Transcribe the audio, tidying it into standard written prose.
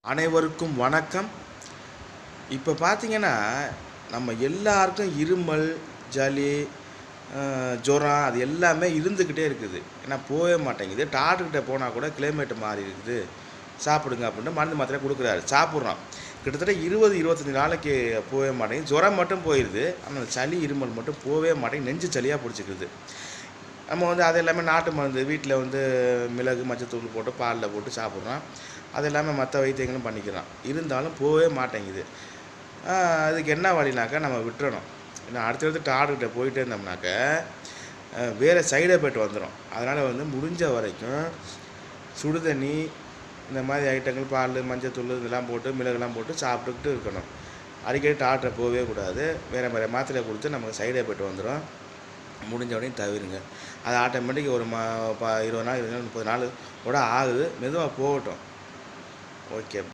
அனைவருக்கும் வணக்கம். இப்போ பார்த்தீங்கன்னா, நம்ம எல்லாருக்கும் இருமல், சளி, ஜுரம் அது எல்லாமே இருந்துக்கிட்டே இருக்குது. ஏன்னா போகவே மாட்டேங்குது. டாக்டர்கிட்ட போனால் கூட கிளைமேட் மாறி இருக்குது, சாப்பிடுங்க அப்படின்ட்டு மருந்து மாத்திரை கொடுக்குறாரு. சாப்பிட்றோம். கிட்டத்தட்ட 20-25 நாளைக்கு போகவே மாட்டேங்குது. ஜுரம் மட்டும் போயிடுது. ஆனால் சளி, இருமல் மட்டும் போகவே மாட்டேங்குது. நெஞ்சு சளியாக பிடிச்சிக்குது. நம்ம அது எல்லாமே நாட்டு மருந்து வீட்டில் மிளகு, மஞ்சத்தூள் போட்டு பாலில் போட்டு சாப்பிட்றோம். அது எல்லாமே மற்ற வைத்தியங்களும் பண்ணிக்கிறோம். இருந்தாலும் போகவே மாட்டேங்குது. அதுக்கு என்ன வழினாக்கா நம்ம விட்டுறணும். ஏன்னா அடுத்தடுத்து டாக்டர்கிட்ட போயிட்டே இருந்தோம்னாக்க வேறு சைடு எஃபெக்ட் வந்துடும். அதனால் முடிஞ்ச வரைக்கும் சுடு தண்ணி, இந்த மாதிரி ஐட்டங்கள், பால், மஞ்சத்தூள் இதெல்லாம் போட்டு மிளகுலாம் போட்டு சாப்பிட்டுக்கிட்டு இருக்கணும். அடிக்கடி டாக்டரை போகவே கூடாது. வேறு வேறு மாத்திரை கொடுத்து நமக்கு சைடு எஃபெக்ட் வந்துடும். முடிஞ்ச உடனே தவிருங்க. அது ஆட்டோமேட்டிக் ஒரு 20 நாள் 30 நாள் கூட ஆகுது. மெதுவாக போகட்டும். ஓகே.